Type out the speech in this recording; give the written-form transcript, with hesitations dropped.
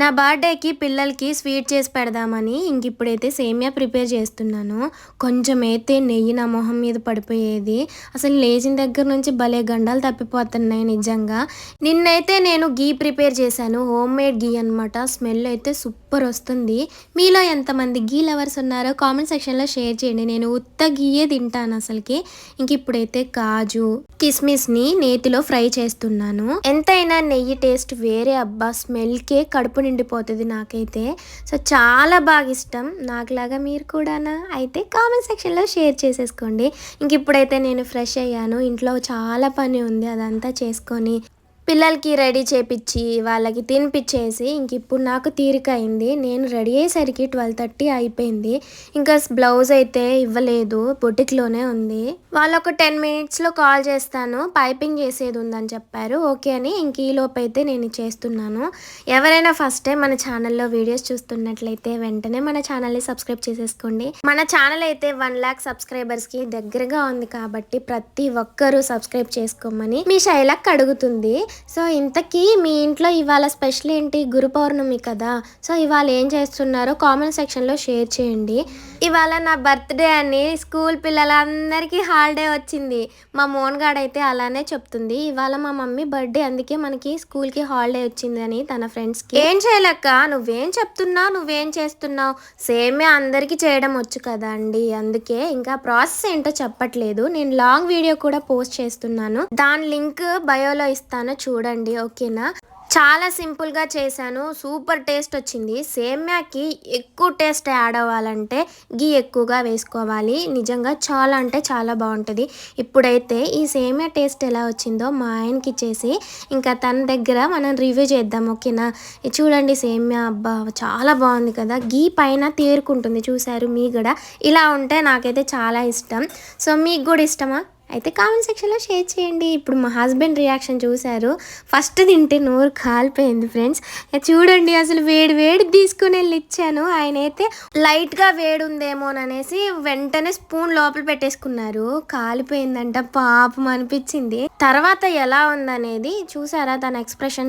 నా బర్త్డేకి పిల్లలకి స్వీట్ చేసి పెడదామని ఇప్పుడైతే సేమియా ప్రిపేర్ చేస్తున్నాను. కొంచెం అయితే నెయ్యి నా మొహం మీద పడిపోయేది. అసలు లేచిన దగ్గర నుంచి భలే గండాలు తప్పిపోతున్నాయి నిజంగా. నిన్నైతే నేను గీ ప్రిపేర్ చేశాను. హోమ్ మేడ్ గీ అనమాట. స్మెల్ అయితే సూపర్ వస్తుంది. మీలో ఎంతమంది గీ లవర్స్ ఉన్నారో కామెంట్ సెక్షన్లో షేర్ చేయండి. నేను ఉత్త గీయే తింటాను అసలుకి. ఇప్పుడైతే కాజు కిస్మిస్ని నేతిలో ఫ్రై చేస్తున్నాను. ఎంతైనా నెయ్యి టేస్ట్ వేరే అబ్బా. స్మెల్కే కడుపు నిండిపోతుంది నాకైతే. సో చాలా బాగా ఇష్టం. నాకులాగా మీరు కూడానా? అయితే కామెంట్ సెక్షన్లో షేర్ చేసేసుకోండి. ఇప్పుడైతే నేను ఫ్రెష్ అయ్యాను. ఇంట్లో చాలా పని ఉంది, అదంతా చేసుకొని పిల్లలకి రెడీ చేపించి వాళ్ళకి తినిపించేసి ఇప్పుడు నాకు తీరిక అయింది. నేను రెడీ అయ్యేసరికి 12:30 అయిపోయింది. ఇంకా బ్లౌజ్ అయితే ఇవ్వలేదు, బొటిక్లోనే ఉంది. వాళ్ళు ఒక 10 మినిట్స్లో కాల్ చేస్తాను, పైపింగ్ చేసేది ఉందని చెప్పారు. ఓకే అని ఈలోపు అయితే నేను చేస్తున్నాను. ఎవరైనా ఫస్ట్ టైం మన ఛానల్లో వీడియోస్ చూస్తున్నట్లయితే వెంటనే మన ఛానల్ని సబ్స్క్రైబ్ చేసేసుకోండి. మన ఛానల్ అయితే 1 lakh సబ్స్క్రైబర్స్కి దగ్గరగా ఉంది కాబట్టి ప్రతి ఒక్కరూ సబ్స్క్రైబ్ చేసుకోమని మీ శైలక్ అడుగుతుంది. సో ఇంతకీ మీ ఇంట్లో ఇవాళ స్పెషల్ ఏంటి? గురు పౌర్ణమి కదా. సో ఇవాళ ఏం చేస్తున్నారో కామెంట్ సెక్షన్లో షేర్ చేయండి. ఇవాళ నా బర్త్డే అని స్కూల్ పిల్లలందరికీ హాలిడే వచ్చింది. మా మోన్గాడ్ అయితే అలానే చెప్తుంది. ఇవాళ మా మమ్మీ బర్త్డే, అందుకే మనకి స్కూల్కి హాలిడే వచ్చిందని తన ఫ్రెండ్స్కి. ఏం చేయలేక నువ్వేం చెప్తున్నావు, నువ్వేం చేస్తున్నావు? సేమే అందరికీ చేయడం వచ్చు కదా అండి. అందుకే ఇంకా ప్రాసెస్ ఏంటో చెప్పట్లేదు. నేను లాంగ్ వీడియో కూడా పోస్ట్ చేస్తున్నాను, దాని లింక్ బయోలో ఇస్తాను, చూడండి. ఓకేనా? చాలా సింపుల్గా చేశాను, సూపర్ టేస్ట్ వచ్చింది. సేమ్యాకి ఎక్కువ టేస్ట్ యాడ్ అవ్వాలంటే గీ ఎక్కువగా వేసుకోవాలి. నిజంగా చాలా అంటే చాలా బాగుంటుంది. ఇప్పుడైతే ఈ సేమ్యా టేస్ట్ ఎలా వచ్చిందో మా ఆయనకి ఇచ్చేసి ఇంకా తన దగ్గర మనం రివ్యూ చేద్దాం. ఓకేనా? చూడండి సేమ్యా, అబ్బా చాలా బాగుంది కదా. గీ పైన తేరుకుంటుంది, చూసారు మీ కూడా. ఇలా ఉంటే నాకైతే చాలా ఇష్టం. సో మీకు కూడా ఇష్టమా? అయితే కామెంట్ సెక్షన్లో షేర్ చేయండి. ఇప్పుడు మా హస్బెండ్ రియాక్షన్ చూశారు. ఫస్ట్ తింటే నోరు కాలిపోయింది ఫ్రెండ్స్. చూడండి, అసలు వేడి వేడి తీసుకుని వెళ్ళి ఇచ్చాను. ఆయన అయితే లైట్గా వేడి ఉందేమోననేసి వెంటనే స్పూన్ లోపల పెట్టేసుకున్నారు. కాలిపోయిందంట, పాపం అనిపించింది. తర్వాత ఎలా ఉందనేది చూసారా తన ఎక్స్ప్రెషన్.